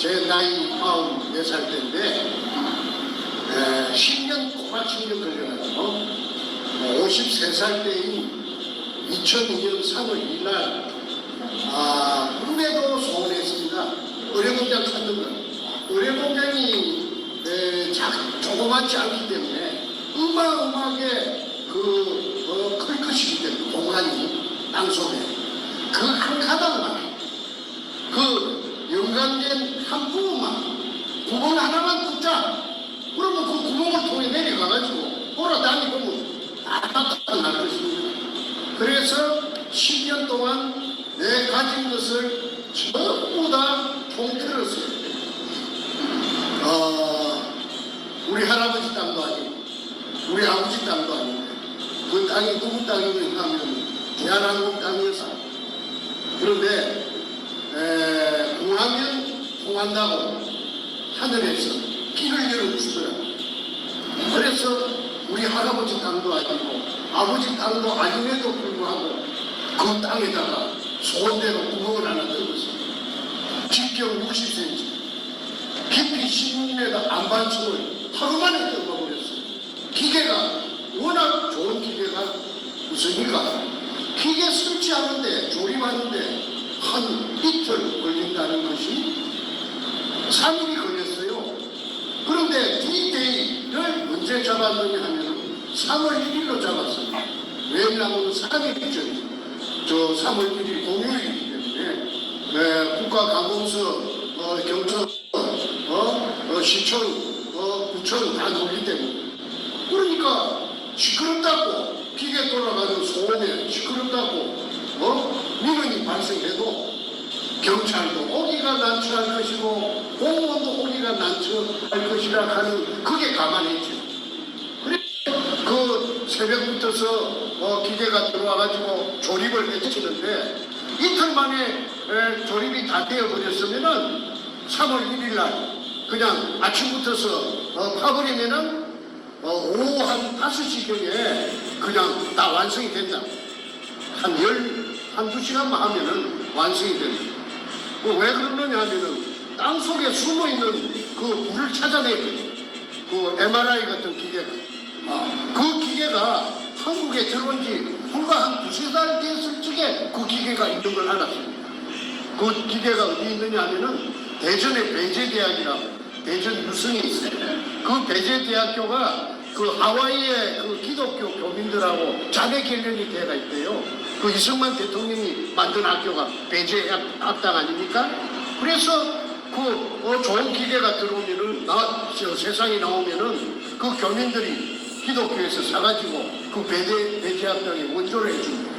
제 나이 44살 때인데 10년 꼬박 10년 걸려가지고 53살 때인 2002년 3월 2일 날 꿈에도 소원했습니다. 의료공장 찾는 거. 의료공장이 조그맣지 않기 때문에 어마어마하게 클 것이기 때문에 공간이 땅속에 그 한 가닥만 연관된 한 부분만 구멍 하나만 뚫자. 그러면 그 구멍을 통해 내려가가지고 돌아다니고 아따따 날 것입니다. 그래서 10년 동안 내 가진 것을 전부 다 통틀었어요. 우리 할아버지 땅도 아니고 우리 아버지 땅도 아니고 그 땅이 누구 땅이냐 하면 대한민국 땅이어서. 그런데 공하면 통한다고 하늘에서 길을 열어주더라고요. 그래서 우리 할아버지 땅도 아니고 아버지 땅도 아님에도 불구하고 그 땅에다가 소원대로 구멍을 하나 뚫었어요. 직경 60cm, 깊이 16m 안반층을 하루 만에 뚫어버렸어요. 기계가 워낙 좋은 기계가 있으니까 기계 설치하는데 조립하는데 한 이틀 걸린다는 것이 3일이 걸렸어요. 그런데 D-Day를 언제 잡았느냐 하면 3월 1일로 잡았어요. 왜냐하면 3일 전이죠. 3월 1일 공휴일이기 때문에 국가관공서, 경찰, 시청, 구청 다 놀기 때문에. 그러니까 시끄럽다고 기계 돌아가는 소음에 시끄럽다고 민원이 발생해도 경찰도 오기가 난처할 것이고 공무원도 오기가 난처할 것이라 하는 그게 감안했죠. 그래서 그 새벽부터서 기계가 들어와가지고 조립을 해주시는데 이틀 만에 조립이 다 되어버렸으면은 3월 1일 날 그냥 아침부터서 파버리면은 오후 한 5시경에 그냥 다 완성이 된다. 한두 시간만 하면은 완성이 된다. 왜 그러느냐 하면은 땅 속에 숨어 있는 그 물을 찾아내거든요. 그 MRI 같은 기계가. 그 기계가 한국에 들어온 지 불과 한 2~3달 됐을 적에 그 기계가 있는 걸 알았습니다. 그 기계가 어디 있느냐 하면은 대전의 배재대학이라고 대전 유성에 있어요. 그 배재대학교가 그 하와이의 그 기독교 교민들하고 자매 결연이 돼가 있대요. 그 이승만 대통령이 만든 학교가 배재학당 아닙니까? 그래서 그 좋은 기계가 들어오면은 세상에 나오면은 그 교민들이 기독교에서 사가지고 그 배재학당에 원조를 해준 거예요.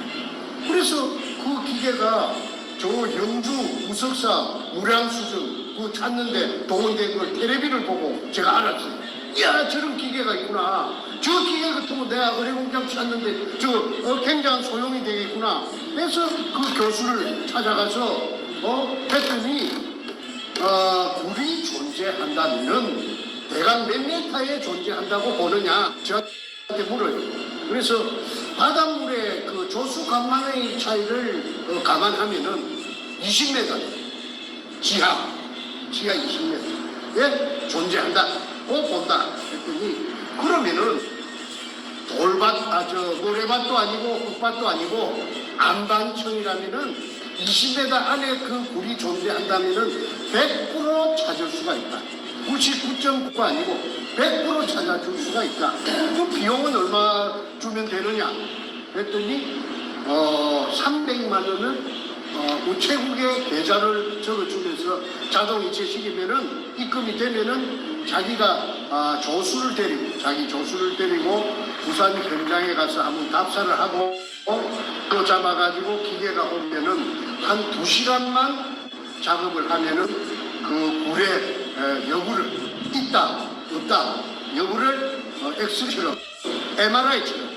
그래서 그 기계가 저 영주 우석사 무량수정 그 찾는데 동원된 걸 텔레비를 보고 제가 알았어요. 이야, 저런 기계가 있구나. 저 기계 같으면 내가 의료공장 찾는데 굉장한 소용이 되겠구나. 그래서 그 교수를 찾아가서 했더니 굴이 존재한다면은 대강 몇 미터에 존재한다고 보느냐 저한테 물어요. 그래서 바닷물의 그 조수 간만의 차이를 감안하면은 20m 지하 20m에 존재한다고 본다 했더니 그러면은 모래밭도 아니고 흙밭도 아니고 안반층이라면은 20m 안에 그 굴이 존재한다면은 100% 찾을 수가 있다. 99.9가 아니고 100% 찾아줄 수가 있다. 그 비용은 얼마 주면 되느냐 했더니 300만 원을 우체국에 계좌를 적어주면서 자동이체식이면은 입금이 되면은 자기가 자기 조수를 데리고 부산 현장에 가서 한번 답사를 하고 또 잡아가지고 기계가 오면은 한 2시간만 작업을 하면은 그 굴의 여부를 있다 없다 여부를 엑스처럼 MRI처럼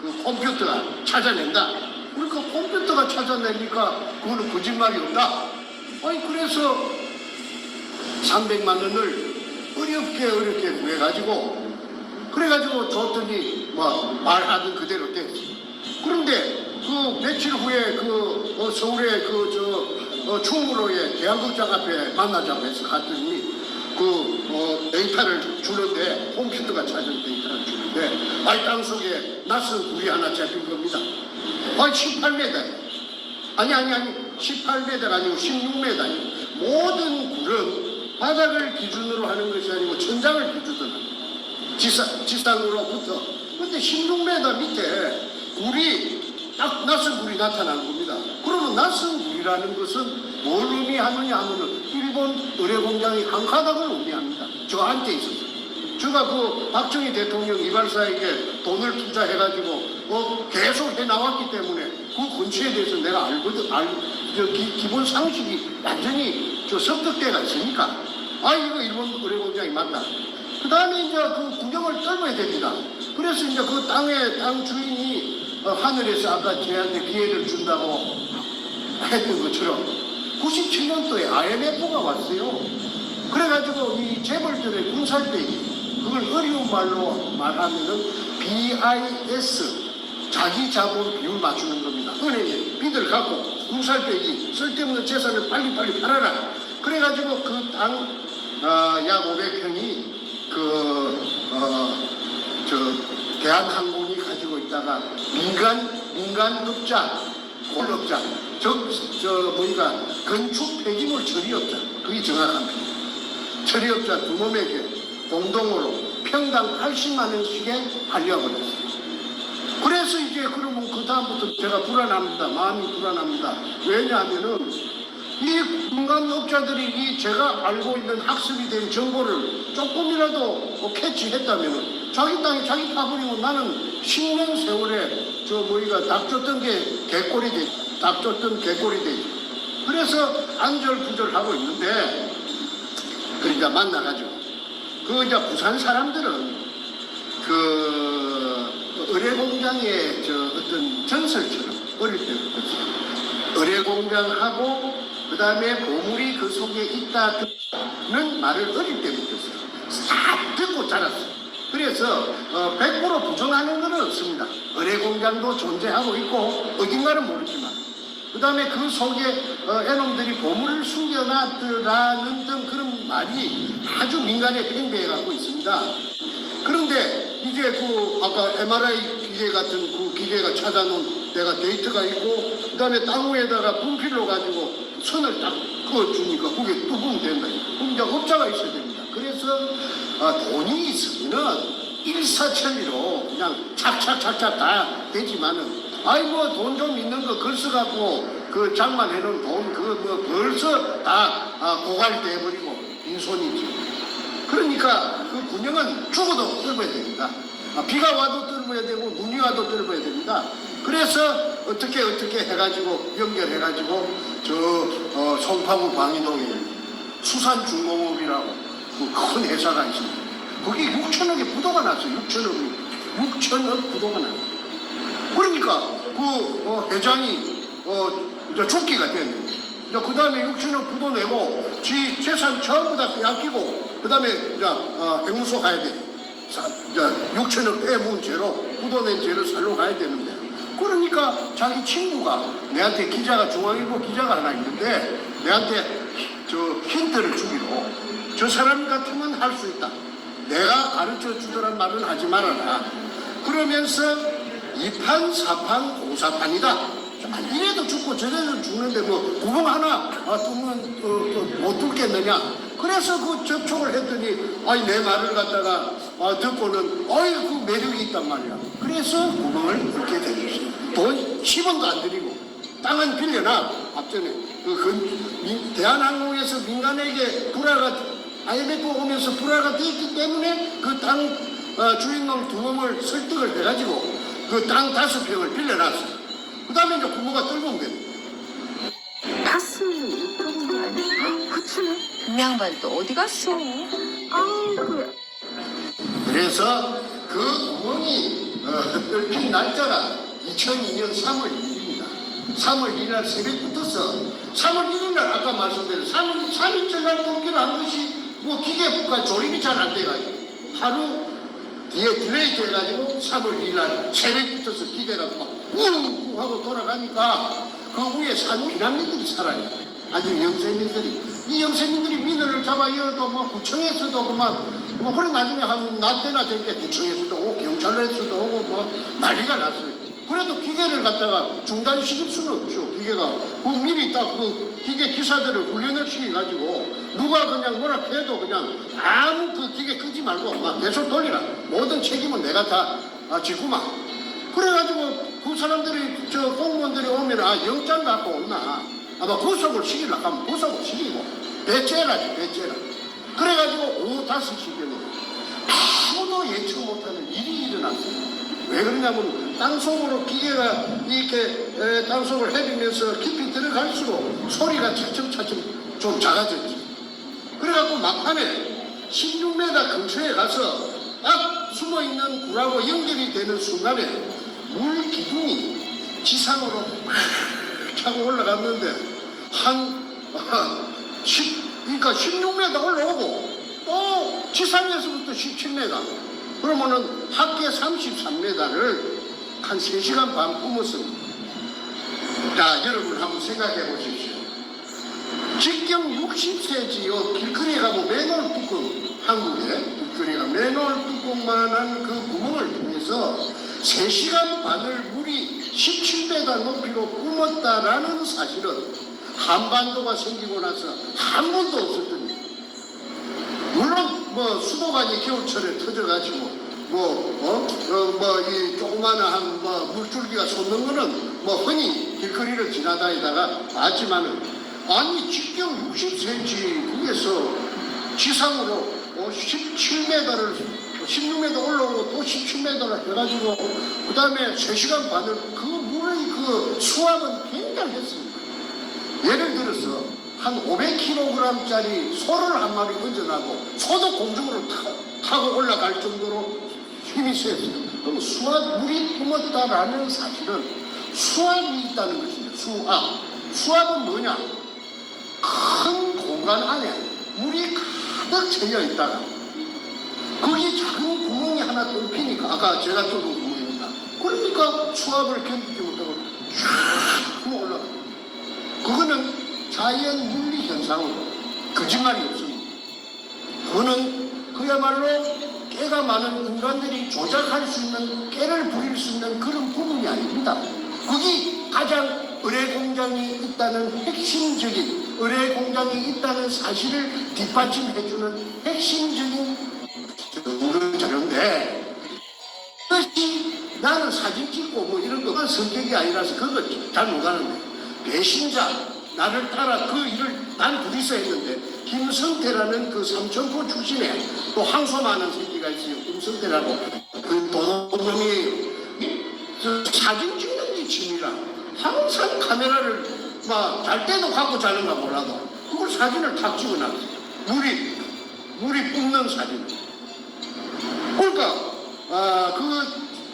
그 컴퓨터가 찾아낸다. 그러니까 컴퓨터가 찾아내니까 그거는 거짓말이 없다. 그래서 300만 원을 어렵게 구해가지고 그래가지고 줬더니 말하던 그대로 됐지. 그런데 그 며칠 후에 서울에 충무로의 대한극장 앞에 만나자고 해서 갔더니 데이터를 주는데 홈피터가 찾은 데이터를 주는데 땅 속에 낯선 굴이 하나 잡힌 겁니다. 18m. 아니 18m가 아니고 16m예요. 모든 굴은 바닥을 기준으로 하는 것이 아니고 천장을 기준으로 합니다. 지상으로부터. 근데 16m 밑에 굴이 딱 낯선 굴이 나타나는 겁니다. 그러면 낯선 굴이라는 것은 뭘 의미하느냐 하면은 일본 의뢰공장이 한 가닥을 의미합니다. 저한테 있어서. 제가 박정희 대통령 이발사에게 돈을 투자해가지고 계속 해나왔기 때문에 그 근처에 대해서 내가 알거든. 기본 상식이 완전히 습득대가 있으니까 이거 일본 의뢰공장이 맞다. 그 다음에 이제 구경을 떨어야 됩니다. 그래서 이제 땅 주인이 하늘에서 아까 저한테 기회를 준다고 했던 것처럼 97년도에 IMF가 왔어요. 그래가지고 이 재벌들의 군살빼기, 그걸 어려운 말로 말하면은 BIS, 자기 자본 비율 맞추는 겁니다. 은행에 빚을 갖고 군살빼기, 쓸데없는 재산을 빨리빨리 팔아라. 그래가지고 그 땅 약 500평이 대한항공이 가지고 있다가 민간업자, 홀업자, 건축 폐기물 처리업자, 그게 정확합니다. 처리업자 두 몸에게 공동으로 평당 80만 원씩에 알려버렸어요. 그래서 이제 그러면 그 다음부터 제가 불안합니다. 마음이 불안합니다. 왜냐하면은 이 민간업자들이 제가 알고 있는 학습이 된 정보를 조금이라도 캐치했다면은 자기 땅에 자기 파버리고 나는 10년 세월에 닭 쫓던 게 개꼴이 되지. 닭 쫓던 개꼴이 되지. 그래서 안절부절하고 있는데, 그러니까 만나가지고. 이제 부산 사람들은 의뢰공장의 어떤 전설처럼 어릴 때부터 의뢰공장하고 그 다음에 보물이 그 속에 있다는 말을 어릴 때부터 싹 듣고 자랐어요. 그래서 100% 부정하는 건 없습니다. 의뢰공장도 존재하고 있고 어딘가는 모르지만 그 다음에 그 속에 애놈들이 보물을 숨겨놨더라는 등 그런 말이 아주 민간에 팽배해 갖고 있습니다. 그런데 이제 아까 MRI 기계 같은 기계가 찾아놓은 내가 데이터가 있고 그 다음에 땅 위에다가 분필로 가지고 선을 딱 그어주니까 그게 뚜껑 된다. 그럼 이제 업자가 있어야 됩니다. 그래서 돈이 있으면은 일사천리로 그냥 착착착착 다 되지만은 돈 좀 있는 거 걸쳐갖고 장만해놓은 돈 벌써 다 고갈돼 버리고 빈손이지. 그러니까 군영은 죽어도 뚫어야 됩니다. 비가 와도 뚫어야 되고 눈이 와도 뚫어야 됩니다. 그래서 어떻게 해가지고 연결해가지고 송파구 광인동에 수산중공업이라고 큰 회사가 있습니다. 거기 6천억의 부도가 났어요. 6천억 부도가 났어요. 그러니까 회장이 이제 죽기가 됐는데 그 다음에 6천억 부도 내고 지 재산 전부 다 빼앗기고 그 다음에 형무소 가야 돼. 6천억 빼먹은 죄로 부도 낸 죄를 살러 가야 되는데 그러니까 자기 친구가 내한테 중앙일보 기자가 하나 있는데 내한테 힌트를 주기로 저 사람 같으면 할 수 있다. 내가 가르쳐 주더란 말은 하지 말아라. 그러면서 2판, 4판, 5사판이다. 이래도 죽고 저래도 죽는데 구멍 하나 뚫으면 못 뚫겠느냐. 그래서 접촉을 했더니 내 말을 갖다가 듣고는 그 매력이 있단 말이야. 그래서 구멍을 뚫게 되었어요. 돈 10원도 안 들이고 땅은 빌려놔. 앞전에 대한항공에서 민간에게 IMF 오면서 불화가 되었기 때문에 그 땅 주인놈 두 놈을 설득을 해가지고 그 땅 5평을 빌려놨어요. 그 다음에 이제 부모가 뚫으면 됩니다. 다스 뚫은 거 아니야? 그치? 그 양반 또 어디 갔어? 그래서 그 구멍이 뚫힌 날짜가 2002년 3월 1일입니다. 3월 1일 날 새벽부터서 3월 1일 날 아까 말씀드린 3일째 날 뚫기를 한 것이 기계가 조립이 잘 안 돼가지고 하루 뒤에 딜레이 돼가지고 3월 2일 날 새벽부터서 기계가 막 우웅 하고 돌아가니까 그 위에 산 피라미드들이 살아요. 아니면 영세민들이 이 영세민들이 민원을 잡아 이어도 뭐 구청에서도 그만 뭐 그래 나중에 한 낮때나 될 때 구청에서도 오고 경찰에서도 오고 뭐 난리가 났어요. 그래도 기계를 갖다가 중단시킬 수는 없죠. 기계가 그 미리 딱 그 기계 기사들을 훈련을 시켜가지고 누가 그냥 뭐라 해도 그냥 아무 그 기계 끄지 말고 막 계속 돌리라. 모든 책임은 내가 다 지구만. 그래가지고 그 사람들이 저 공무원들이 오면 영장 갖고 온나 아마 구속을 시키려고 하면 구속을 시키고 배째라지 배째라. 그래가지고 오후 5시경에 아무도 예측 못하는 일이 일어났어요. 왜 그러냐면 땅속으로 기계가 이렇게 땅속을 헤비면서 깊이 들어갈수록 소리가 차츰차츰 좀 작아졌지. 그래갖고 막판에 16m 근처에 가서 딱 숨어있는 굴하고 연결이 되는 순간에 물 기둥이 지상으로 막 차고 올라갔는데 그러니까 16m 올라오고 또 지상에서부터 17m 그러면은 합계 33m를 한 3시간 반 품었습니다. 자, 여러분 한번 생각해 보십시오. 직경 60cm요 길거리에 가면 맨홀 뚜껑, 한국에 길거리가 맨홀 뚜껑만한 그 구멍을 통해서 3시간 반을 물이 17m 높이로 뿜었다라는 사실은 한반도가 생기고 나서 한 번도 없었던 일이에요. 물론 뭐 수도관이 겨울철에 터져가지고 이 조그마한 물줄기가 솟는 거는 뭐 흔히 길거리를 지나다니다가 봤지만은 아니 직경 60cm 위에서 지상으로 17m를 16m 올라오고 또 17m를 해가지고 그 다음에 3시간 반을 그 물의 그 수압은 굉장했습니다. 예를 들어서 한 500kg짜리 소를 한 마리 얹어놔도 소도 공중으로 타고 올라갈 정도로 힘이 세었어요. 그럼 물이 뿜었다라는 사실은 수압이 있다는 것입니다. 수압은 뭐냐? 큰 공간 안에 물이 가득 채여 있다가 거기 작은 구멍이 하나 뚫히니까 아까 제가 뚫은 구멍입니다. 그러니까 수압을 견디지 못하고 쫙 올라가. 그거는 자연 물리 현상으로 거짓말이 없습니다. 그거는 그야말로 깨가 많은 인간들이 조작할 수 있는 깨를 부릴 수 있는 그런 부분이 아닙니다. 거기 가장 의뢰 공장이 있다는 핵심적인 의뢰 공장이 있다는 사실을 뒷받침해주는 핵심적인 자료인데 그것이 나는 사진 찍고 뭐 이런 거가 성격이 아니라서 그거 잘 못 가는데 배신자 나를 따라 그 일을 난 둘이서 했는데 김성태라는 그 삼천포 출신에 또 항소 많은 새끼가 있어요. 김성태라고 그 도둑놈이에요. 사진 찍는 게 취미라 항상 카메라를 막 잘 때도 갖고 자는가 몰라도 그걸 사진을 탁 찍어놨어요. 물이 뿜는 사진. 그러니까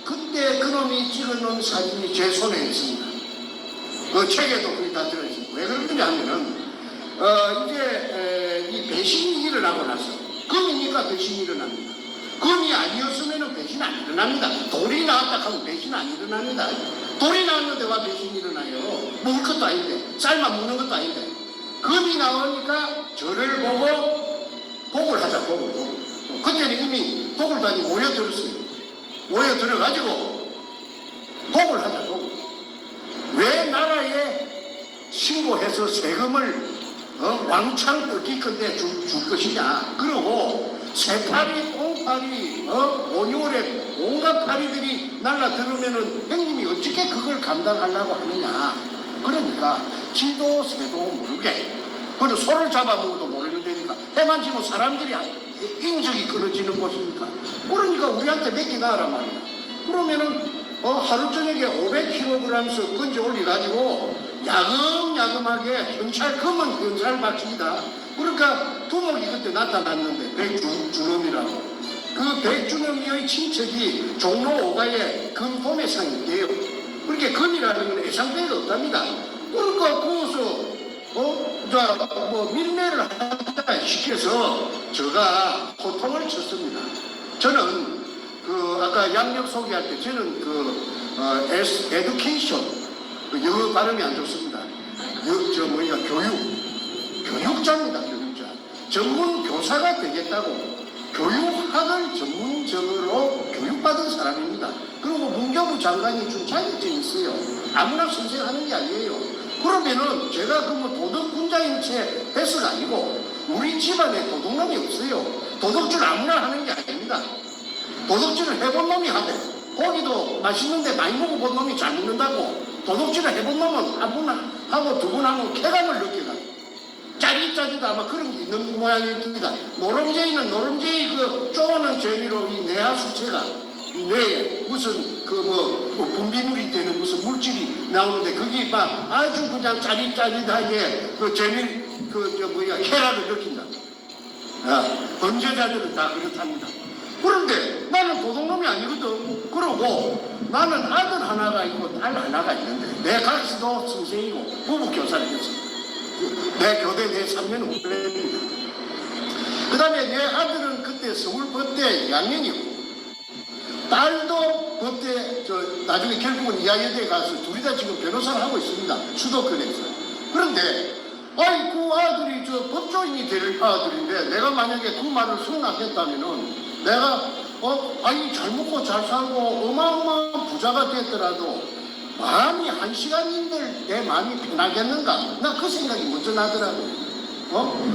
그때 그놈이 찍어놓은 사진이 제 손에 있습니다. 그 책에도 거기 다 들어있습니다. 왜 그러냐면은 이제 이 배신이 일어나고 나서 금이니까 배신이 일어납니다. 금이 아니었으면 배신 안 일어납니다. 돌이 나왔다 하면 배신 안 일어납니다. 돌이 나왔는데 와 배신이 일어나요? 먹을 것도 아닌데 쌀만 먹는 것도 아닌데 금이 나오니까 저를 보고 복을 하자 복을. 그때는 이미 복을단이 모여들었어요. 모여들어가지고 복을 하자 복을. 왜 나라에 신고해서 세금을 왕창 뜯기건데 줄 것이냐. 그러고 새파리, 꽁파리, 온유월에 온갖 파리들이 날라들으면은 형님이 어떻게 그걸 감당하려고 하느냐. 그러니까 지도 새도 모르게 그리고 소를 잡아먹어도 모르는 데니까 해만 지면 사람들이 인적이 끊어지는 곳이니까 그러니까 우리한테 맡기나란 말이야. 그러면은 하루 저녁에 500kg씩 건져 올려가지고 야금야금하게 검은 경찰 박치기다. 그러니까 두목이 그때 나타났는데 백준엄이라고. 그 백준엄의 친척이 종로 5가에 금도매상이 있대요. 그렇게 금이라는 건 예상대가 없답니다. 그러니까 거기서 밀매를 하다 시켜서 제가 호통을 쳤습니다. 저는 아까 양력 소개할 때 저는 에듀케이션 영어 발음이 안 좋습니다. 교육 교육자입니다, 교육자. 전문 교사가 되겠다고 교육학을 전문적으로 교육받은 사람입니다. 그리고 문교부 장관이 준 자격증이 있어요. 아무나 선생하는 게 아니에요. 그러면은 제가 그 뭐 도덕군자인 채 해서가 아니고 우리 집안에 도둑놈이 없어요. 도둑질 아무나 하는 게 아닙니다. 도둑질을 해본 놈이 하고 고기도 맛있는데 많이 먹어본 놈이 잘 먹는다고 도둑질을 해본 놈은 한 분 하고 두 분 하고 쾌감을 느끼다. 짜릿짜릿 아마 그런 게 있는 모양입니다. 노름제이는 노름제이 그 쪼는 재미로 이 내하수체가 이 뇌에 무슨 그 뭐 분비물이 되는 무슨 물질이 나오는데 그게 막 아주 그냥 짜릿짜릿하게 그 재미 쾌락을 느낀다. 범죄자들은 다 그렇답니다. 그런데 나는 도둑놈이 아니거든. 그러고 나는 아들 하나가 있고 딸 하나가 있는데 내 각시도 선생이고 부부교사를 했어. 내 교대 내 3년 후배입니다. 그 다음에 내 아들은 그때 서울 법대 2학년이고 딸도 법대 나중에 결국은 이화여대에 가서 둘이 다 지금 변호사를 하고 있습니다. 수도권에서. 그런데 아이 그 아들이 법조인이 될 아들인데 내가 만약에 그 말을 승낙했다면은 내가 아이 잘 먹고 잘 살고 어마어마한 부자가 됐더라도 마음이 한 시간인들 내 마음이 편하겠는가? 나 그 생각이 먼저 나더라고.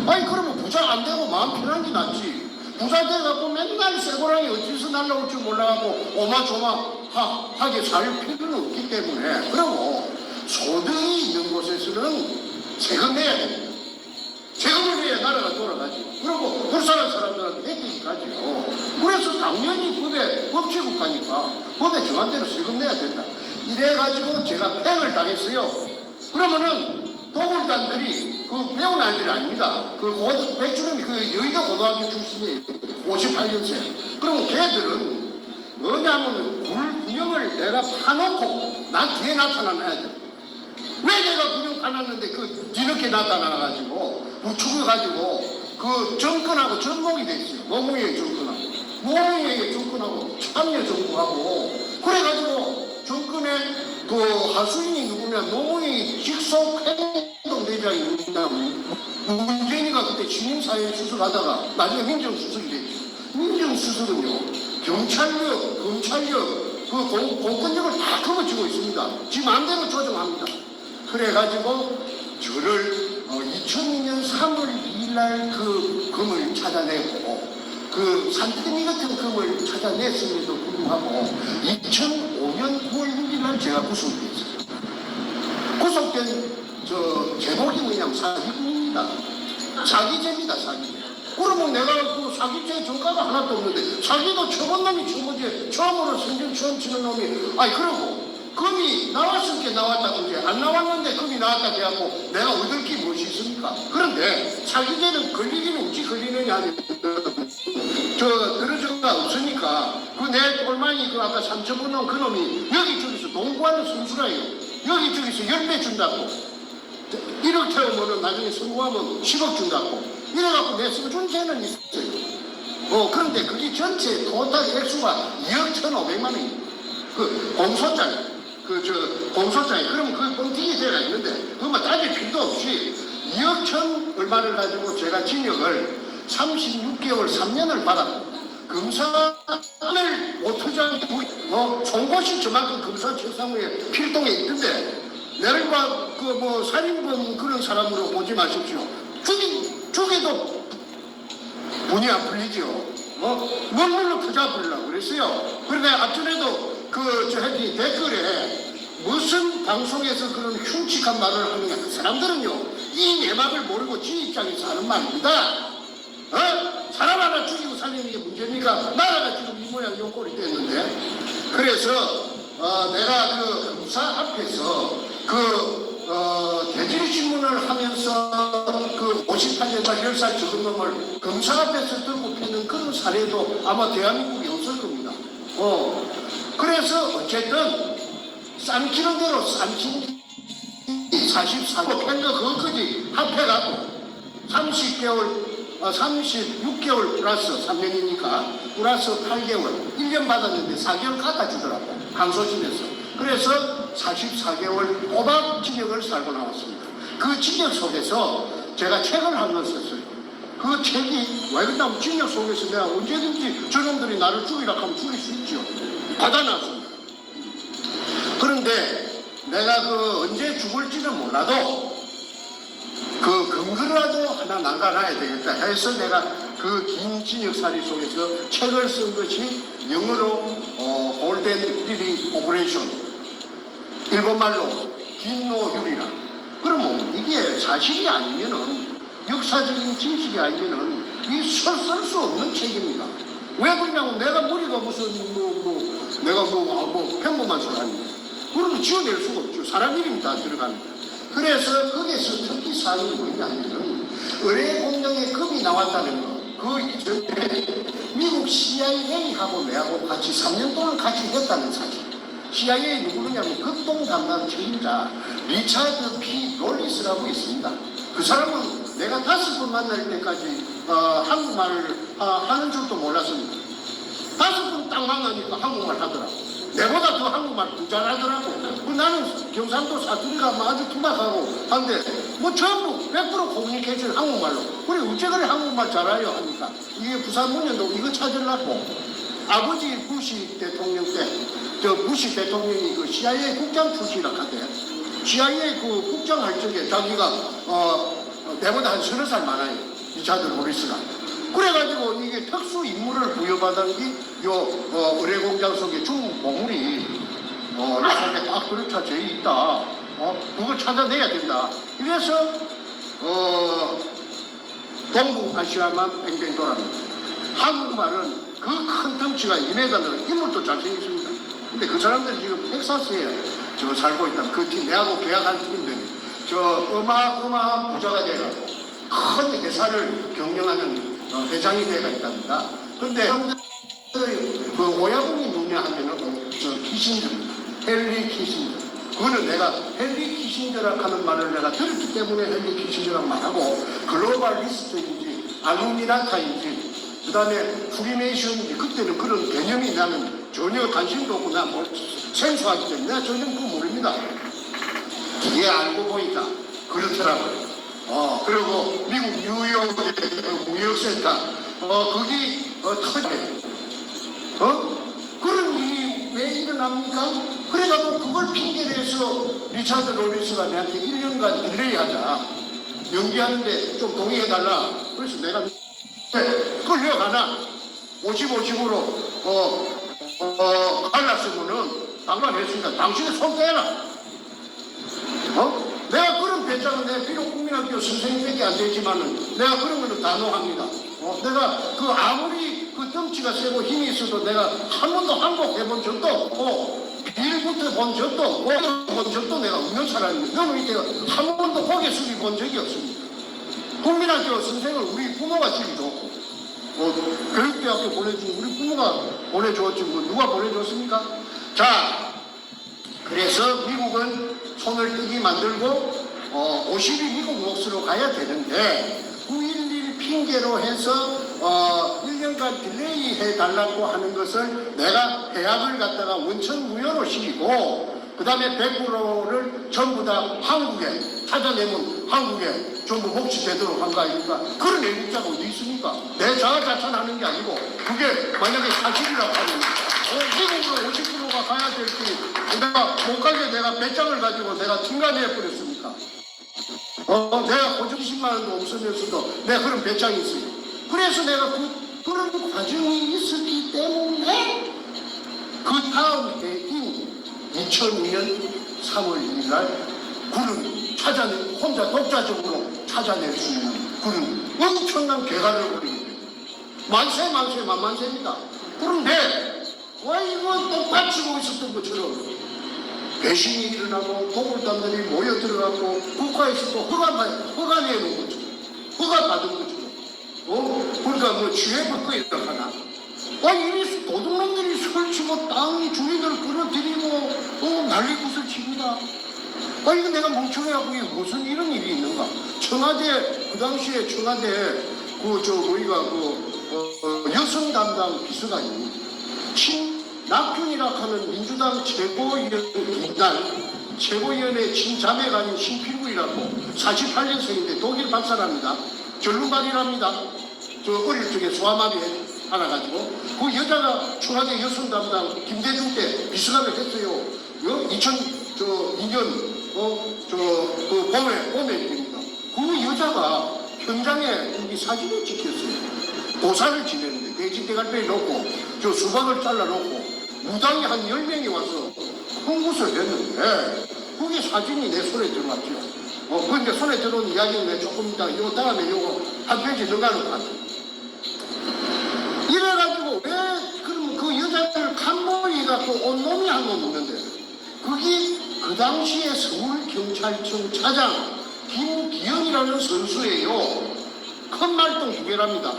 아니 그러면 부자 안 되고 마음 편한 게 낫지. 부자 돼갖고 맨날 쇠고랑이 어디서 날라올지 몰라갖고 오마조마하게 살 필요는 없기 때문에 그러고 소득이 있는 곳에서는 세금 내야 됩니다. 세금을 내야 나라가 돌아가지. 그리고 불쌍한 사람들한테 혜택이 가지요. 그래서 당연히 법치국가니까 법에 정한 대로 세금 내야 된다. 이래가지고 제가 팽을 당했어요. 그러면은 도굴단들이 그 배운 아이들이 아닙니다. 그 백주름이 그 여의도 고등학교 출신이에요. 58년생. 그럼 걔들은 뭐냐면 군형을 내가 파놓고 난 뒤에 나타나야 돼. 왜 내가 군형 파놨는데 그 뒤늦게 나타나가지고 부추겨가지고 그 정권하고 전목이 됐어요. 노무현의 정권하고 노무현의 정권하고 참여 정부하고 그래가지고 정권의 그 하수인이 누구냐 노무현이 직속 행동대장입니다. 문재인이가 그때 시민사회 수석하다가 나중에 민정수석이 됐죠. 민정수석은요 경찰력, 검찰력 그 공권력을 다 커버치고 있습니다. 지 마음대로 조정합니다. 그래가지고 저를 2002년 3월 2일날 그 금을 찾아내고 그 산더미 같은 금을 찾아냈음에도 불구하고 2005년 9월 6일날 제가 구속됐어요. 구속된 제목이 뭐냐면 사기꾼입니다. 사기죄입니다. 사기죄. 그러면 내가 그 사기죄 전과가 하나도 없는데 사기도 처음 놈이 처음으로 생전 처음 치는 놈이 그러고 금이 나왔을 게 나왔다 그제 안 나왔는데 금이 나왔다 해갖고 내가 얻을 게 무엇이 있습니까? 그런데 사기죄는 걸리기는 어찌 걸리느냐 하면 들어주가 없으니까 그 내 꼴망이 그 아까 3,000번 넣은 그 놈이 여기저기서 농구하는 선수라요. 여기저기서 10배 준다고 1억 태우면은 나중에 성공하면 10억 준다고 이래갖고 내 써준 죄는 있어요. 그런데 그게 전체 토탈 액수가 2억 1,500만 원이에요. 그 공소장이 공소장이 그러면 그 뻥튀기 죄가 있는데 그것만 따질 필요도 없이 2억 1천 얼마를 가지고 제가 징역을 36개월 3년을 받았고 검사를 오토장 송곳이 저만큼 검사 책상에 필동에 있던데 내가 그 살인범 그런 사람으로 보지 마십시오. 죽여도 분이 안 풀리죠. 뭘로 투자 풀려고 그랬어요. 그런데 앞전에도 댓글에 무슨 방송에서 그런 흉측한 말을 하느냐. 그 사람들은요 이 내막을 모르고 지 입장에서 하는 말입니다. 사람 하나 죽이고 살리는 게 문제입니까? 나라가 지금 이 모양 요 꼴이 됐는데 그래서 내가 그 검사 앞에서 대질신문을 하면서 그 58년과 10살 적은 놈을 검사 앞에서 들고 패는 그런 사례도 아마 대한민국에 없을 겁니다. 그래서 어쨌든 쌈키는 대로 쌈키 44고 팬거 그것까지 합해가고 36개월 플러스 3년이니까 플러스 8개월 1년 받았는데 4개월 깎아주더라고 항소심에서. 그래서 44개월 꼬박 징역을 살고 나왔습니다. 그 징역 속에서 제가 책을 한 권 썼어요. 그 책이 왜 그러냐면 징역 속에서 내가 언제든지 저놈들이 나를 죽이라 하면 죽일 수 있죠. 받아놨습니다. 그런데 내가 그 언제 죽을지는 몰라도 그 근거라도 하나 남겨놔야 되겠다 해서 내가 그 긴 징역살이 속에서 책을 쓴 것이 영어로 골덴 리딩 오퍼레이션, 일본말로 긴노율이라. 그러면 이게 사실이 아니면은 역사적인 진실이 아니면은 이 쓸 수 없는 책입니다. 왜 그러냐고 내가 머리가 무슨 내가 평범한 사람이에요. 그러면 지어낼 수가 없죠. 사람 이름이 다 들어가니까. 그래서 거기에서 특히 사항이 뭐냐면은 의뢰 공장에 금이 나왔다는 거. 그 이전에 미국 CIA하고 내하고 같이 3년 동안 같이 했다는 사실. CIA 누구냐면 극동 담당 책임자 리차드 P. 롤리스라고 있습니다. 그 사람은 내가 5번 만날 때까지 한국말을 하는 줄도 몰랐습니다. 5번 딱 만나니까 한국말 하더라고. 내보다 더 한국말 더 잘하더라고. 나는 경상도 사투리가 아주 투박하고 한데 뭐 전부 100% 커뮤니케이션 한국말로. 그래 어째 그래 한국말 잘해요 하니까 이게 부산문현도 이거 찾으려고 아버지 부시 대통령 때 저 부시 대통령이 그 CIA 국장 출신이라 하대. CIA 그 국장 할 적에 자기가 내보다 한 30살 많아요. 리차드 로리스가. 그래가지고 이게 특수 임무를 부여받은 게 의뢰공장 속에 중국 보물이 이 속에 딱 들어차져 있다. 그걸 찾아내야 된다. 이래서 동북아시아만 뱅뱅 돌아갑니다. 한국말은 그 큰 덩치가 2m는 인물도 잘생겼습니다. 근데 그 사람들이 지금 텍사스에 살고 있다. 그 팀, 내하고 계약한 팀들이 어마어마한 부자가 돼가지고 큰 회사를 경영하는 회장이 되어 있답니다. 그런데 그 오야분이 누구냐 하면은 키신저입니다. 헨리 키신저. 그거는 내가 헨리 키신저라고 하는 말을 내가 들었기 때문에 헨리 키신저라고 말하고 글로벌리스트인지 알루미나타인지 그 다음에 프리메이션인지 그때는 그런 개념이 나는 전혀 관심도 없고 나 뭐 생소하기 때문에 내가 전혀 그거 모릅니다. 이게 알고 보니까 그렇더라고요. 그리고 미국 뉴욕의 무역센터, 거기 터져요. 그런 일이 왜 일어납니까? 그래가지고 그걸 핑계로 해서 리차드 로리스가 내한테 1년간 딜레이 하자. 연기하는데 좀 동의해달라. 그래서 내가 끌려가나? 50-50으로, 갈랐으면은 당관했으니까 당신의 손 떼라. 내가 그런 배짱은 내가 비록 국민학교 선생님밖에 안 되지만은 내가 그런 거는 단호합니다. 내가 그 아무리 그 덩치가 세고 힘이 있어도 내가 한 번도 항복해 본 적도 없고 빌부터 본 적도 없고 본 적도 내가 없는 사람입니다. 너무 이때가 한 번도 고개 숙이 본 적이 없습니다. 국민학교 선생을 우리 부모가 주기 좋고 교육대학교 보내준 우리 부모가 보내줬지 뭐 누가 보내줬습니까? 자, 그래서 미국은 손을 뜨기 만들고 50이 미국 몫으로 가야 되는데 9.11 핑계로 해서 1년간 딜레이 해달라고 하는 것을 내가 해약을 갖다가 원천무효로 시키고 그 다음에 100%를 전부 다 한국에 찾아내면 한국에 전부 몫이 되도록 한 거 아닙니까? 그런 애국자가 어디 있습니까? 내 자아자찬하는 게 아니고 그게 만약에 사실이라고 하면 미국으로 50%가 가야 될지 내가 못 가게 내가 배짱을 가지고 내가 중간해버렸습니까? 내가 호주 20만 원도 없으면서도 내가 그런 배짱이 있어요. 그래서 내가 그런 과정이 있었기 때문에 그 다음 해인 2002년 3월 1일 날 그런 혼자 독자적으로 찾아낼 수 있는 그런 엄청난 개가를 벌입니다. 만세입니다. 그런데 왜 이건 똑같이 있었던 것처럼 배신이 일어나고 고불단들이 모여들어가고 국가에서 또 허가내는 것처럼 허가받은 것처럼 그러니까 뭐 지혜받고 이렇게 하나 이 도둑놈들이 설치고 땅 주인을 끌어들이고 난리굿을 칩니다. 이거 내가 멍청해갖고 이게 무슨 이런 일이 있는가? 청와대 그 당시에 청와대 우리가 여성 담당 비서관이 낙균이라 하는 민주당 최고위원 인간 최고위원회 친자매가 아닌 신필구이라고 48년생인데 독일 박사랍니다. 전문가이랍니다. 저 어릴 적에 소아마비 알아가지고 그 여자가 청와대 여성 담당 김대중 때 비서관을 했어요. 2002년 그 봄에 일입니다. 그 여자가 현장에 여기 사진을 찍혔어요. 고사를 지내는데 돼지 대갈배에 넣고 저 수박을 잘라놓고 무당이 한 10명이 와서 홍구를 했는데 그게 사진이 내 손에 들어왔죠. 그런데 손에 들어온 이야기는 왜 조금 이따 요 다음에 요거 한 페이지 넣어가는 것 같아요. 이래가지고 왜 그럼 그 여자를 칸모이가 또 온놈이 한 건 없는데 그게 그 당시에 서울경찰청 차장 김기현이라는 선수예요. 큰 말똥 두 개랍니다.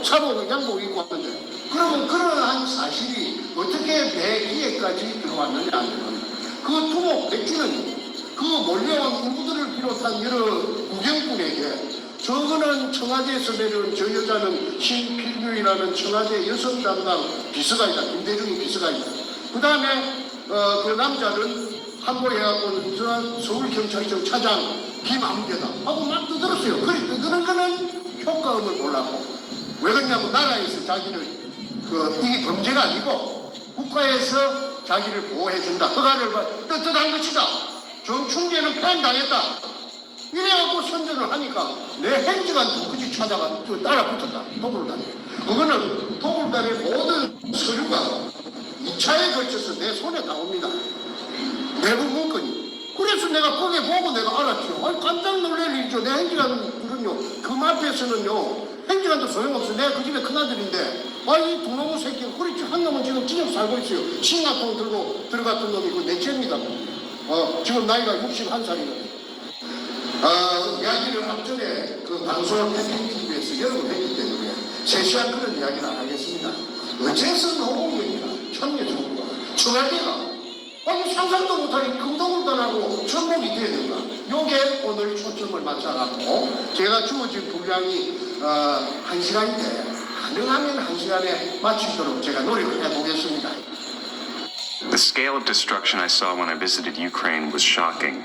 사복 양복 입고 왔는데 그러면 그러한 사실이 어떻게 내 귀에까지 들어왔느냐 하면 그 두목 백주는 그 몰려온 인부들을 비롯한 여러 구경꾼에게 저거는 청와대에서 내려온 저 여자는 신필규이라는 청와대 여성 담당 비서관이다. 김대중이 비서관이다. 그 다음에 그 남자는 한보해갖고 서울경찰청 차장 김암대다 하고 막 떠들었어요. 그래 떠드는 거는 효과음을 몰랐고 왜 그러냐면 나라에서 자기를 이게 범죄가 아니고 국가에서 자기를 보호해준다. 허가를 떳떳한 것이다. 정충재는 폐행당했다. 이래갖고 선전을 하니까 내 행정한 도그지 찾아가 따라 붙었다. 도굴단에. 그거는 도굴단의 모든 서류가 2차에 걸쳐서 내 손에 다 옵니다. 내부 문건이. 그래서 내가 거기에 보고 내가 알았죠. 아니 깜짝 놀랄 일이죠. 내 행정관들은요. 그 앞에서는요. 행정관도 소용없어. 내가 그 집에 큰아들인데 이 두놈의 새끼가 그렇지 한 놈은 지금 진영 살고 있어요. 신가통 들고 들어갔던 놈이 그 내 죄입니다. 지금 나이가 61살이거든요. 이야기를 앞전에 그 방송을 팬TV에서 여러 번 했기 때문에 세시한 그런 이야기는 안 하겠습니다. 어째서 노공경이나 청년정부가 청와대가 상상도 못하는 금동을단하고 전복이 돼야 된다. 요게 오늘 초점을 맞춰갖고 제가 주어진 분량이 1시간인데 가능하면 1시간에 마치도록 제가 노력을 해보겠습니다. The scale of destruction I saw when I visited Ukraine was shocking,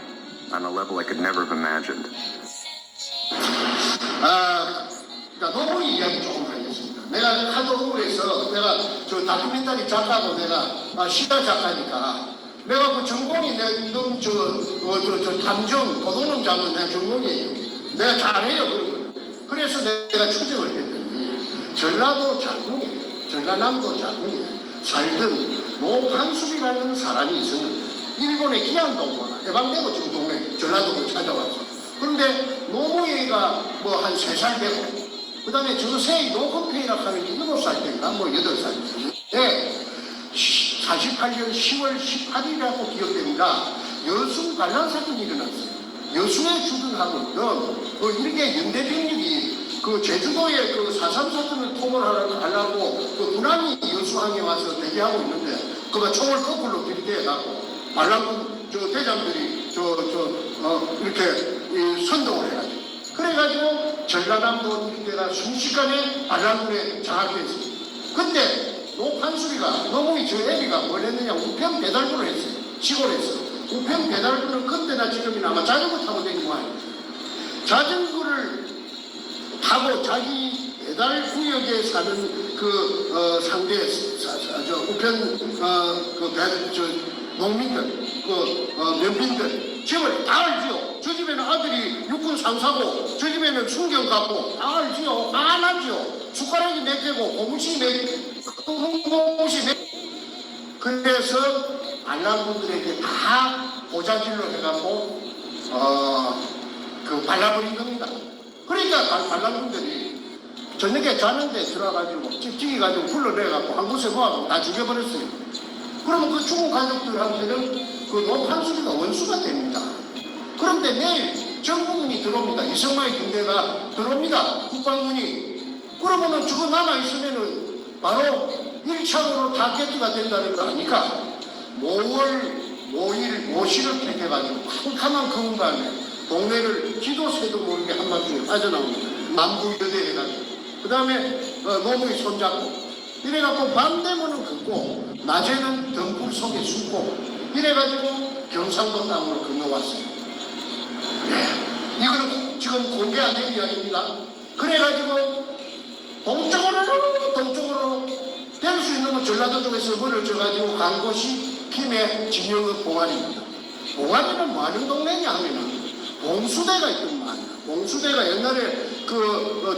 on a level I could never have imagined. 노무 이야기 조금 하겠습니다. 내가 하도 우울해서 내가 저 다큐멘터리 작가고 내가 시사 작가니까 내가 그 전공이 내 이런 저 탐정 도둑놈 잡는 내 전공이에요. 내가 잘해요 그런 거. 그래서 내가 추적을 했더니 전라도 장군이 전라남도 장군이 살던 노한숙이라는 사람이 있었는데 일본의 기안동무가 해방되고 지금 동네 전라도로 찾아왔어. 그런데 노무이가 뭐 한 3살 되고 그 다음에 저세이 노건페이라고 하는 게 7살 때인가 뭐 8살 때 48년 10월 18일이라고 기억됩니다. 여순 반란 사건이 일어났어요. 여순에 주둔하고 있던 이렇게 연대병력이 그 제주도에 그 4.3 사건을 토벌하려고 그 군함이 여수항에 와서 대기하고 있는데 그가 총을 거꾸로 들이대갖고 반란군 대장들이 이렇게 선동을 해가지고 그래가지고 전라남도 일대가 순식간에 반란군에 장악했어요. 근데 노판수리가 노무이 저 애비가 뭘 했느냐 우편 배달부를 했어요. 시골에서 우편 배달부는 그때나 지금이나 아마 자전거 타고 다니고 하요. 자전거를 타고 자기 배달 구역에 사는 그 상대 우편 농민들 면빈들 집을 다 알지요. 저 집에는 아들이 육군 상사고 저 집에는 순경 갖고 다 알지요. 다 나지요. 숟가락이 몇 개고 고무신 그래서 반란군들에게 다 보자질로 해갖고 발라버린 겁니다. 그러니까 반란군들이 저녁에 자는데 들어가지고 찍찍이가지고 불러내갖고 한 곳에 모아서 다 죽여버렸어요. 그러면 그 죽은 가족들한테는 그 노판수리가 원수가 됩니다. 그런데 내일 정부군이 들어옵니다. 이승만의 군대가 들어옵니다. 국방군이. 그러면은 저거 남아있으면은 바로 1차로로 타겟가 된다는 거 아니까 모시를 택해가지고 캄캄한 그 공간에 동네를 기도 새도 모르게 한밤중에 빠져나옵니다. 남부여대 해가지고 그 다음에 노무이 손잡고 이래갖고 밤 되면은 걷고 낮에는 덩굴 속에 숨고 이래가지고 경상도 땅으로 건너왔어요. 네. 이거는 지금 공개 안 된 이야기입니다. 그래가지고 동쪽으로 될 수 있는 건 전라도 쪽에서 벌을 져가지고 간 곳이 김해 진영읍 봉화리입니다. 봉화리는 뭐 하는 동네냐 하면은 봉수대가 있더만. 봉수대가 옛날에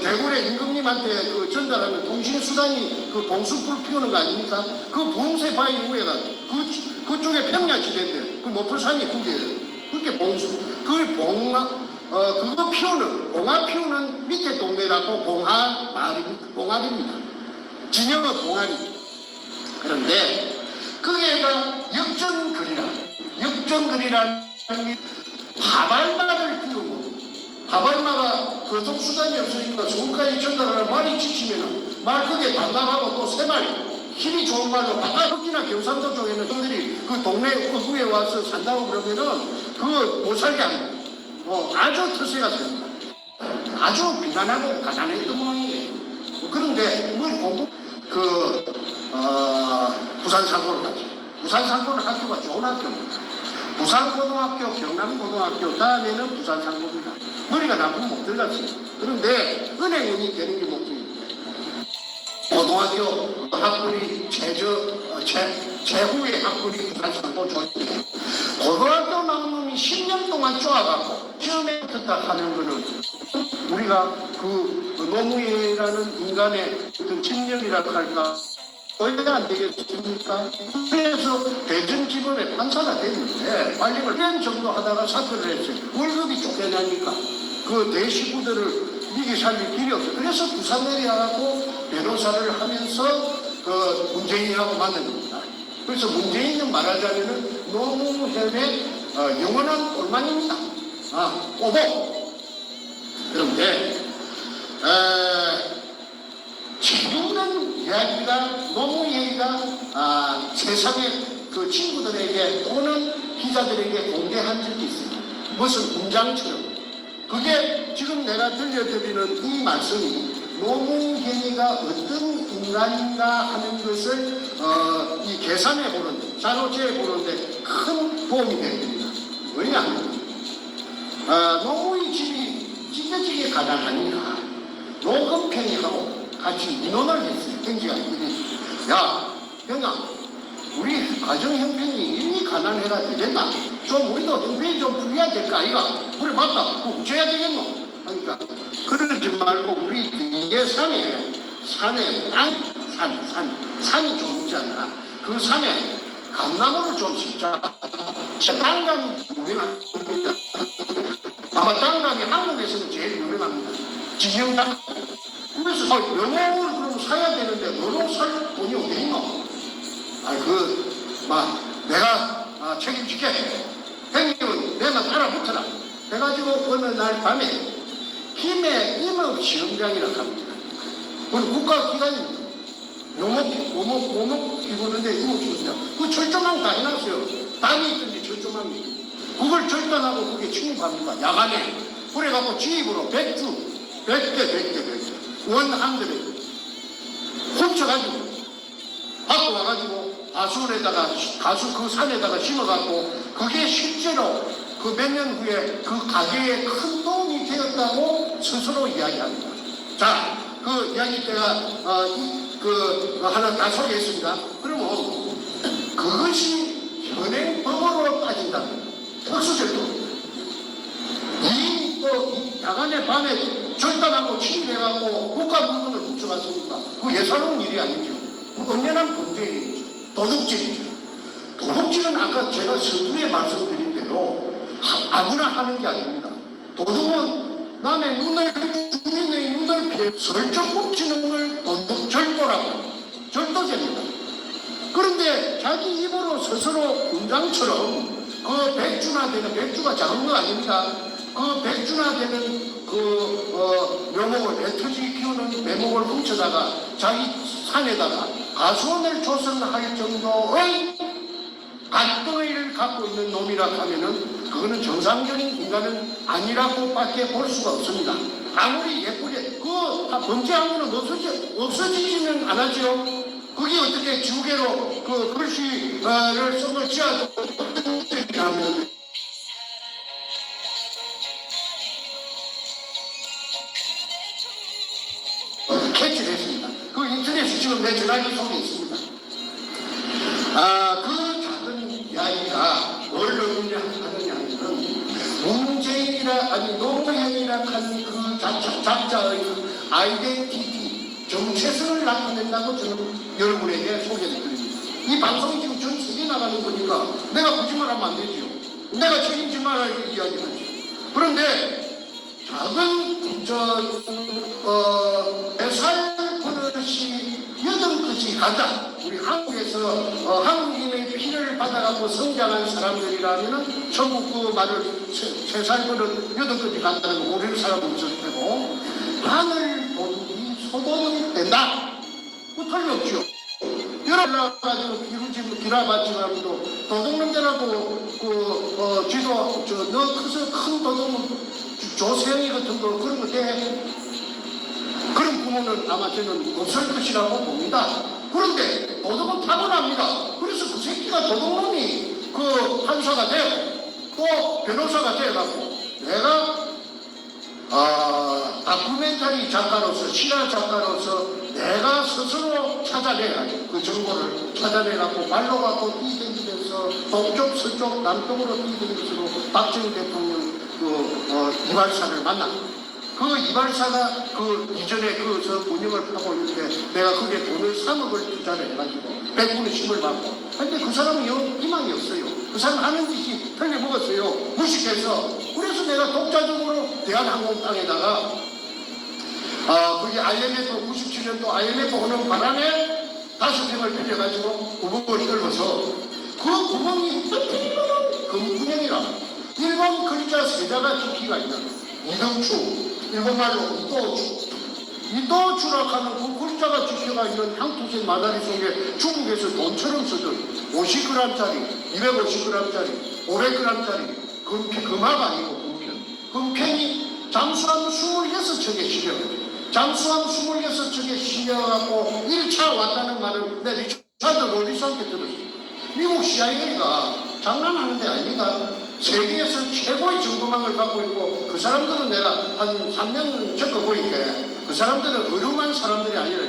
대구의 임금님한테 전달하는 통신수단이 봉수불 피우는 거 아닙니까? 그 봉쇄 바위 위에가 그쪽에 평야지대인데 그 모풀산이 그게 봉수. 그걸 그거 피우는 봉화 피우는 밑에 동네라고 봉화리입니다. 진영은 봉화리. 그런데 거기에가 역전거리라는 하발마를 피우고 하발마가 교통수단이 없으니까 서울까지 전달하는 말이 지치면은 말 그게 단단하고 또 세 마리 힘이 좋은 말로 바다흑기나 경상도 쪽에는 형들이 그 동네 후에 와서 산다고 그러면은 그거 못 살게 합니다. 아주 터세가 셉니다. 아주 비난하고 가난했던 모양이에요. 그런데 부산 상고를 가죠. 부산 상고는 학교가 좋은 학교입니다. 부산고등학교, 경남고등학교, 다음에는 부산 상고입니다. 머리가 나쁘면 못 들어갔어요. 그런데 은행원이 되는 게 목적입니다. 고등학교 학벌이 최후의 학벌이 부산 상고 조입니다. 고등학교 나온 놈이 10년 동안 쪼아갖고 처음에 듣다 하는 거는 우리가 노무현이라는 인간의 책념이라고 할까 왜가 안 되겠습니까? 그래서 대전지법의 판사가 됐는데 관리를 1년 정도 하다가 사퇴를 했어요. 월급이 쫓겨나니까 그 대식구들을 이게 살릴 길이 없어요. 그래서 부산 내려가고 변호사를 하면서 문재인하고 만난 겁니다. 그래서 문재인은 말하자면은 노무현의 영원한 꼴만입니다. 오보. 그런데 재밌는 이야기가 노무현이가 세상의 그 친구들에게 또는 기자들에게 공개한 적이 있습니다. 무슨 문장처럼. 그게 지금 내가 들려드리는 이 말씀이 노무현이가 어떤 인간인가 하는 것을 이 계산해 보는데, 자료제해 보는데 큰 도움이 됩니다. 왜냐하면 노무현 집이 찌개찌개 가난하니까 노건평이하고 같이 민원을 했어요. 행지가 야, 형아, 우리 가정 형편이 이미 가난해가 되겠다. 좀 우리도 형편이 좀 풀려야 될까 아이가? 그래 맞다. 그거 어째야 되겠노? 그러니까 그러지 말고 우리 뒤에 산이 좀 있잖아. 그 산에 감나무를 좀 심자. 땅감이 유명합니다. 아마 땅감이 한국에서는 제일 유명합니다. 진영땅. 그래서 영어를 그럼 사야 되는데 너로 살 돈이 어디 있노? 내가 책임질게. 형님은 내가 따라붙어라. 해가지고 어느 날 밤에 김해 임업시험장이라고 합니다. 그건 국가기관입니다. 모목 기부는데 임업시험장. 그 철조망 다 해놨어요. 담이 있던데 철조망이. 그걸 절단하고 그게 침입합니다. 야간에. 그래갖고 지입으로 100개. 원한들에 훔쳐가지고 갖고 와가지고 가수 그 산에다가 심어갖고 그게 실제로 그 몇 년 후에 그 가게에 큰 도움이 되었다고 스스로 이야기합니다. 자, 그 이야기 때가 하나 다 소개했습니다. 그러면 그것이 현행법으로 따진다면 특수절도 이 야간에 밤에 절단하고 침입해갖고 국가 물건을 훔쳐갔으니까 그 예사로운 일이 아니죠. 그 엄연한 범죄이죠. 도둑질이죠. 도둑질은 아까 제가 서두에 말씀드린 대로 아무나 하는 게 아닙니다. 도둑은 남의 주민의 눈을 피해 슬쩍 훔치는 걸 도둑절도라고 절도죄입니다. 그런데 자기 입으로 스스로 군장처럼 그 백주가 작은 거 아닙니까? 그 백주나 되는 묘목을 애터지 키우는 묘목을 훔쳐다가 자기 산에다가 가수원을 조성할 정도의 갈등을 갖고 있는 놈이라 하면은 그거는 정상적인 인간은 아니라고 밖에 볼 수가 없습니다. 아무리 예쁘게 범죄한 거는 없어지지는 않았죠. 그게 어떻게 주계로 글씨를 쓴 걸 지어도 이렇게 하면 캐치를 했습니다. 그 인터넷에 지금 내 전화기 속에 있습니다. 그 작은 이야기가 뭘 의미하느냐 하면은 문재인이라 아니 노무현이라 하는 그 작자의 그 아이덴티티 정체성을 나타낸다고 저는 여러분에게 소개를 드립니다. 이 방송이 지금 전 세계 나가는 거니까 내가 거짓말하면 안 되죠. 내가 책임질 만할 이야기하죠. 그런데 작은 살 버릇이 여덟 끝이 가자. 우리 한국에서 한국인의 피를 받아갖고 성장한 사람들이라면은 전부 그 말을 세살 버릇 여덟 끝이 간다는 거 모르는 사람은 없을 테고 하늘 보듯이 소도는 된다. 그 틀렸죠. 열어가지고 기라봤지만도 도둑놈들하고 지도 너 커서 큰 도둑은 조세영이 같은 거 그런 거 돼. 그런 부모는 아마 저는 없을 것이라고 봅니다. 그런데 도둑은 타고납니다. 그래서 그 새끼가 도둑놈이 그 판사가 되고 또 변호사가 돼갖고 내가 다큐멘터리 작가로서 실화 작가로서 내가 스스로 찾아내야지. 그 정보를 찾아내갖고 발로 갖고 뛰댕기면서 동쪽 서쪽 남쪽으로 뛰댕기면서 박정희 대통령 이발사를 만났고 그 이발사가 그 이전에 그저 운영을 하고 있는데 내가 거기에 돈을 3억을 투자를 해가지고 100분의 힘을 받고 근데 그 사람은 희망이 없어요. 그 사람 하는 짓이 틀려먹었어요. 무식해서. 그래서 내가 독자적으로 대한항공땅에다가 그게 IMF 97년도 IMF 오는 바람에 5평을 빌려가지고 구멍을 뚫어서 그 구멍이 금구멍이라 일본 글자 세자가 깊이가 있는 이등추 일본말로 이도추라 하는 그 글자가 찍혀가 있는 향토색 마다리 속에 중국에서 돈처럼 쓰던 50g짜리, 250g짜리, 500g짜리 금화가 아니고 금편. 금편이 잠수함 26척에 실려요. 잠수함 26척에 실려갖고 1차 왔다는 말을 내 리차드 로리스한테 들었어요. 미국 CIA가 장난하는 데 아닙니다. 세계에서 최고의 정보망을 갖고 있고 그 사람들은 내가 한 3년 겪어보니까 그 사람들은 어려운 사람들이 아니라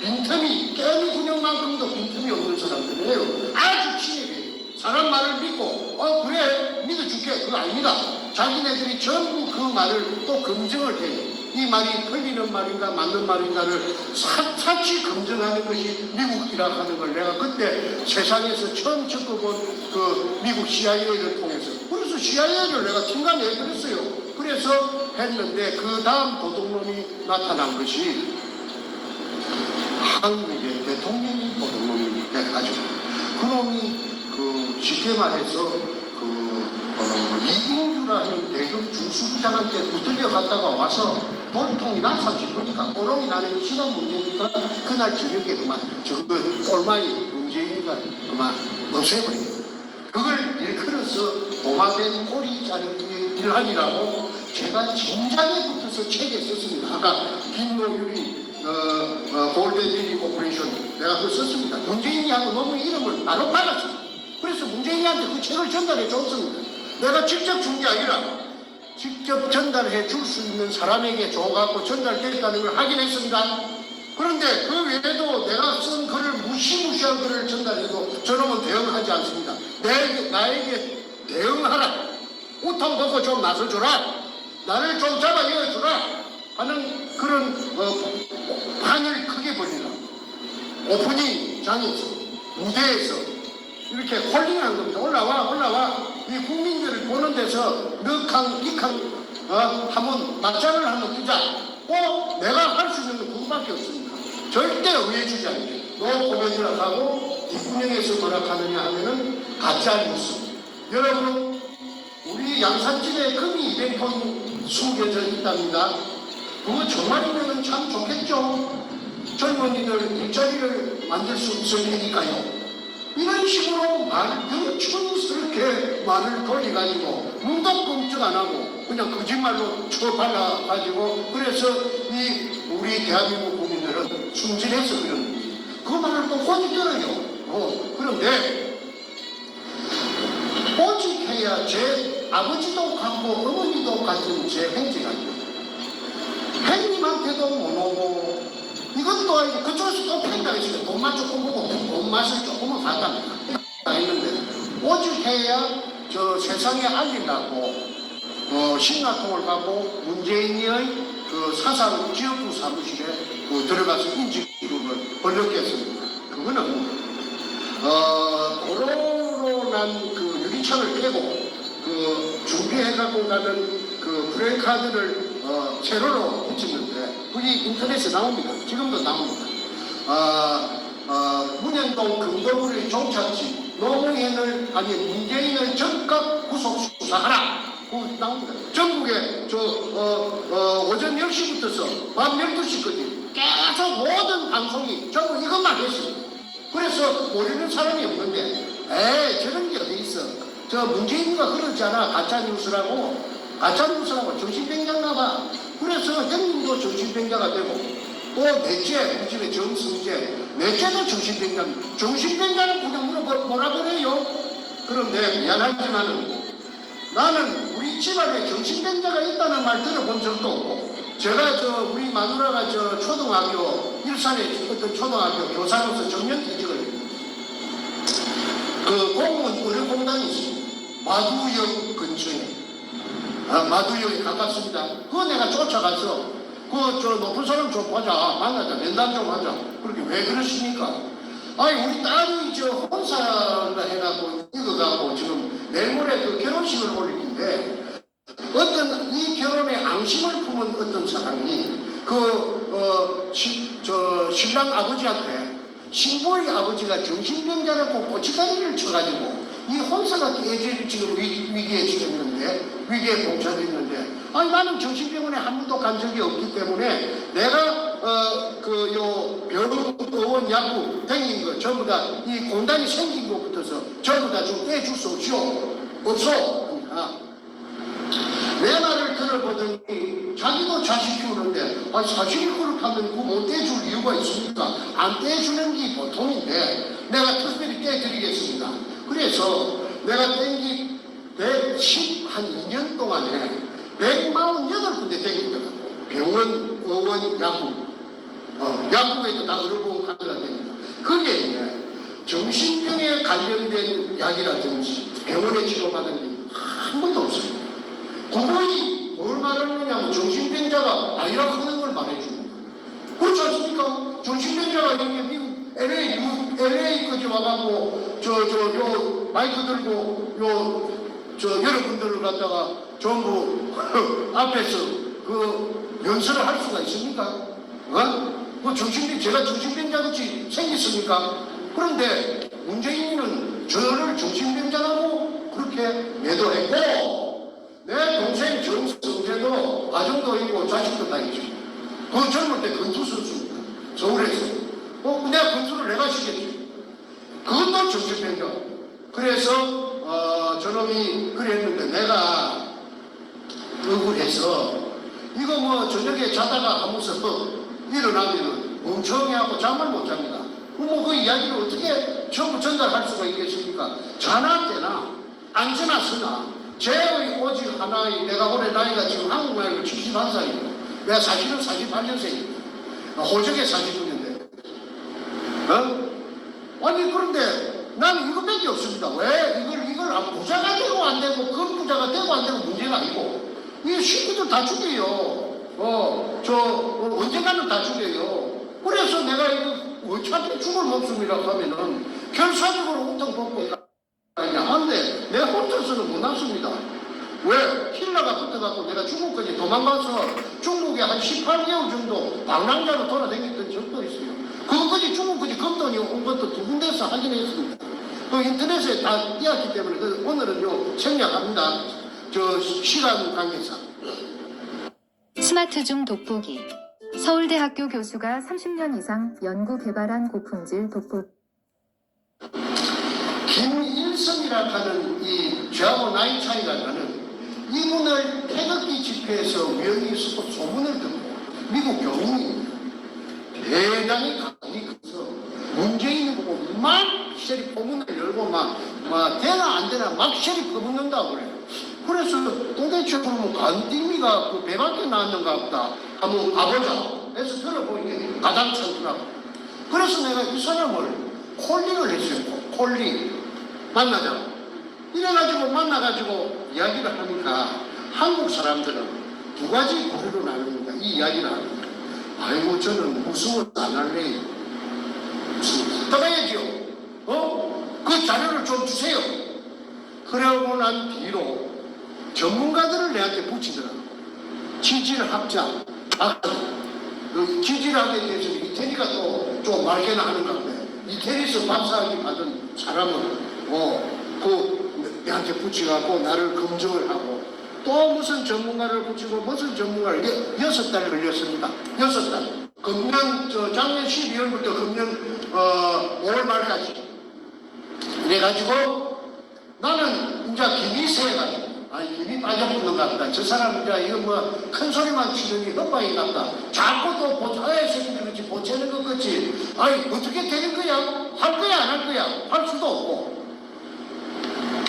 빈틈이 깨미 군형만큼도 빈틈이 없는 사람들이에요. 아주 친해요. 사람 말을 믿고 그래 믿어줄게 그거 아닙니다. 자기네들이 전부 그 말을 또 검증을 해요. 이 말이 틀리는 말인가 맞는 말인가를 샅샅이 검증하는 것이 미국이라 하는 걸 내가 그때 세상에서 처음 겪어본 그 미국 CIA를 통해서 그래서 CIA를 내가 팀감해버렸어요. 그래서 했는데 그 다음 도둑놈이 나타난 것이 한국의 대통령이 도둑놈이 돼가지고 그놈이 쉽게 말해서 이인규라는 대검 중수부장한테 붙들려 갔다가 와서 돈통이 나사지 보니까 꼬롱이 나는 시간 문제니까 그날 저녁에 그만 저거 꼴마이 문재인이가 그만 없애버려. 그걸 일컬어서 도마된 꼬리 자르기 일환이라고 제가 진작에 붙어서 책에 썼습니다. 아까 김노율이 골든리리 오퍼레이션 내가 그걸 썼습니다. 문재인이하고 너무 이름을 바로 받았습니다. 그래서 문재인한테 그 책을 전달해 줬습니다. 내가 직접 준 게 아니라 직접 전달해 줄 수 있는 사람에게 줘갖고 전달됐다는 걸 확인했습니다. 그런데 그 외에도 내가 쓴 글을 무시무시한 글을 전달해도 저놈은 대응하지 않습니다. 나에게 대응하라. 우통 벗고 좀 나서주라. 나를 좀 잡아 이어주라 하는 그런 판을 크게 벌리라. 오프닝 장에서 무대에서 이렇게 홀링한 겁니다. 올라와. 이 국민들을 보는 데서 넉항, 이캉 하면 맞짱을 하면 뛰자. 내가 할 수 있는 건 그거밖에 없습니다. 절대 의해주지 않게. 너 고백이라 하고 뒷구녕에서 뭐라 하느냐 하면은 가짜 뉴스. 여러분 우리 양산집에 금이 200톤 숨겨져 있답니다. 그거 정말이면 참 좋겠죠. 젊은이들 일자리를 만들 수 있을 테니까요. 이런 식으로 영천스럽게 말을 돌려가지고 눈도 끔찍 안 하고 그냥 거짓말로 쳐발라가지고 그래서 우리 대한민국 국민들은 순진해서 그런 거지. 그 말을 또 꼬집더라요. 그런데 꼬집해야 말이야 제 아버지도 같고 어머니도 같은 제 행제가요. 행님한테도 못 오고 이것도 아니고 그쪽에서 또 팽다 있어요. 돈만 조금 보고 돈맛을 조금은 간답니다. 했는데 오죽해야 저 세상에 알린다고 신라통을 가고 문재인의 그 사상 지역구 사무실에 들어가서 인지기록을 벌렸겠습니다. 그거는 도로로 난 그 유리창을 깨고 그 준비해갖고 가는 그 브레이크카드를 세로로 붙이는데 그게 인터넷에 나옵니다. 지금도 나옵니다. 문현동 금도구리 종착지 노무현을 아니 문재인을 즉각 구속 수사하라. 그 나옵니다. 전국에 오전 10시부터서 밤 12시까지 계속 모든 방송이 전부 이것만 했습니다. 그래서 모르는 사람이 없는데 저런 게 어디 있어. 저 문재인이가 그러잖아. 가짜뉴스라고 정신병자나 봐. 그래서 형님도 정신병자가 되고 또 넷째 우리 집에 정승재 넷째도 정신병자입니다. 정신병자는 그냥 뭐라 그래요? 그런데 미안하지만은 나는 우리 집안에 정신병자가 있다는 말 들어본 적도 없고 제가 우리 마누라가 초등학교 일산에 어떤 초등학교 교사로서 정년퇴직을 그 공무원 의료공단이 있습니다. 마두역 근처에 마두역에 가깝습니다. 그거 내가 쫓아가서 높은 사람 좀 보자 만나자 면담 좀 하자. 그렇게 왜 그러십니까? 아니 우리 딸이 혼사를 해갖고 이거갖고 지금 내일 모레 그 결혼식을 올리는데 어떤 이 결혼에 앙심을 품은 어떤 사람이 신랑 아버지한테 신부의 아버지가 정신병자라고 고치다리를 쳐가지고 이 혼사가 지금 위기에 지겠는데 위기에 봉착했는데 아니 나는 정신병원에 한 번도 간 적이 없기 때문에 내가 병원 약국 댕긴 거 전부 다 이 공단이 생긴 것부터서 전부 다 좀 떼줄 수 없어. 내 말을 들어보더니 자기도 자식 키우는데 자식이 그렇다면 그거 못 떼줄 이유가 있습니까? 안 떼주는 게 보통인데 내가 특별히 떼드리겠습니다. 그래서 내가 땡기 112년 동안에 148군데 땡깁니다. 병원, 의원, 약국 약국에도 다 의료보험 카드가 됩니다. 그게 정신병에 관련된 약이라든지 병원에 치료받은 게 한 번도 없습니다. 그분이 뭘 말하느냐면 정신병자가 아니라 그런 걸 말해줍니다. 그렇지 않습니까? 정신병자가 여기 미국 LA까지 와가지고 요 마이크 들고 여러분들을 갖다가 전부 앞에서 그 연설을 할 수가 있습니까? 제가 정신병자같이 생겼습니까? 그런데 문재인은 저를 정신병자라고 그렇게 매도했고 내 동생 정성재도 가정도 있고 자식도 다 있죠. 그 젊을 때 건투 선수입니다. 서울에서. 내가 건투를 내가 시켰지. 그것도 정신병자. 그래서 저놈이 그랬는데 내가 억울해서 이거 저녁에 자다가 하면서 일어나면 멍청해하고 잠을 못 잡니다. 그 이야기를 어떻게 전부 전달할 수가 있겠습니까? 자나 때나 앉으나 서나 제의 오직 하나의 내가 올해 나이가 지금 한국 나이로 71살입니다. 내가 사실은 48년생입니다. 호적에 49년대. 아니 그런데 나는 이것밖에 없습니다. 왜? 이걸 부자가 되고 안 되고 건부자가 되고 안 되고 문제가 아니고 이 식구들 다 죽여요. 언젠가는 다 죽여요. 그래서 내가 이거 어차피 죽을 목숨이라고 하면은 결사적으로 우통 벗고 안돼 내 혼자서는 못 남습니다. 왜? 힐러가 붙어갖고 내가 중국까지 도망가서 중국에 한 18개월 정도 방랑자로 돌아다녔던 적도 있어요. 그것까지 중국까지 검돈이 온 것도 두 군데서 확인했습니다. 그 인터넷에 다 띄었기 때문에 오늘은 생략합니다. 시간 관계상. 스마트 중 돋보기. 서울대학교 교수가 30년 이상 연구 개발한 고품질 돋보기. 김일성이라 하는 이 저하고 나이 차이가 나는 이분을 태극기 집회에서 우연히 소문을 듣고 미국 교민입니다. 대단히 강이 커서 문재인을 보고 막 쉐리 포문을 열고 막 되나 안 되나 막 쉐리 퍼붓는다고 그래요. 그래서 도대체 그러면 간디미가 그 배밖에 나왔는가 보다 한번 가보자. 그래서 들어보니까 가장 참더라고. 그래서 내가 이 사람을 콜링을 했어요. 콜링 만나자고. 이래가지고 만나가지고 이야기를 하니까 한국 사람들은 두 가지 부류로 나눕니다. 이 이야기를 하는 거예요. 아이고 저는 무서워서 안 할래요. 떠나야지요. 그 자료를 좀 주세요. 그러고 난 뒤로 전문가들을 내한테 붙이더라고. 지질학자, 그 지질학에 대해서 이태리가 또 좀 말개나 하는 건데 이태리에서 박사학위 받은 사람은 내한테 붙여갖고 나를 검증을 하고 또 무슨 전문가를 붙이고 무슨 전문가를 6달 걸렸습니다. 6달. 금년 작년 12월부터 금년 5월 말까지. 그래가지고 나는 이제 김이 새가지고 김이 빠져붙는 것 같다. 저 사람 이제 이거 뭐 큰 소리만 치더니 헛방이 같다. 자꾸 또 보차에 새끼들 그렇지 보채는 것 같지. 아니 어떻게 되는 거야? 할 거야 안 할 거야? 할 수도 없고.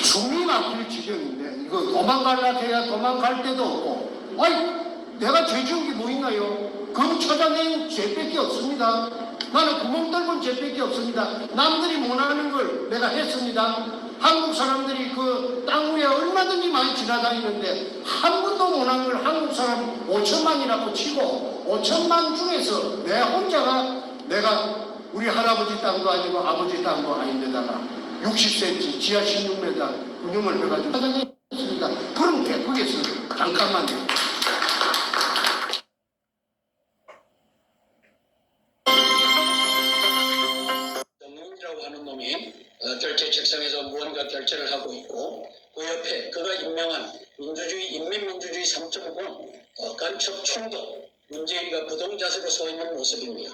숨이 막힐 지경인데 이거 도망갈라 해야 도망갈 데도 없고. 아니 내가 죄 지은 게 뭐 있나요? 금 찾아낸 죄밖에 없습니다. 나는 구멍 뚫은 죄밖에 없습니다. 남들이 못하는 걸 내가 했습니다. 한국 사람들이 그 땅 위에 얼마든지 많이 지나다니는데 한 번도 못한 걸 한국 사람 5천만이라고 치고 5천만 중에서 내 혼자가 내가 우리 할아버지 땅도 아니고 아버지 땅도 아닌데다가 60cm 지하 16m 군용을 해가지고 찾아냈습니다. 그럼 대꾸겠어요. 잠깐만요. 문이라고 하는 놈이 결제 책상에서 무언가 결제를 하고 있고 그 옆에 그가 임명한 민주주의 인민민주주의 3.0 간첩 총독 문재인과 부동자세로 서 있는 모습입니다.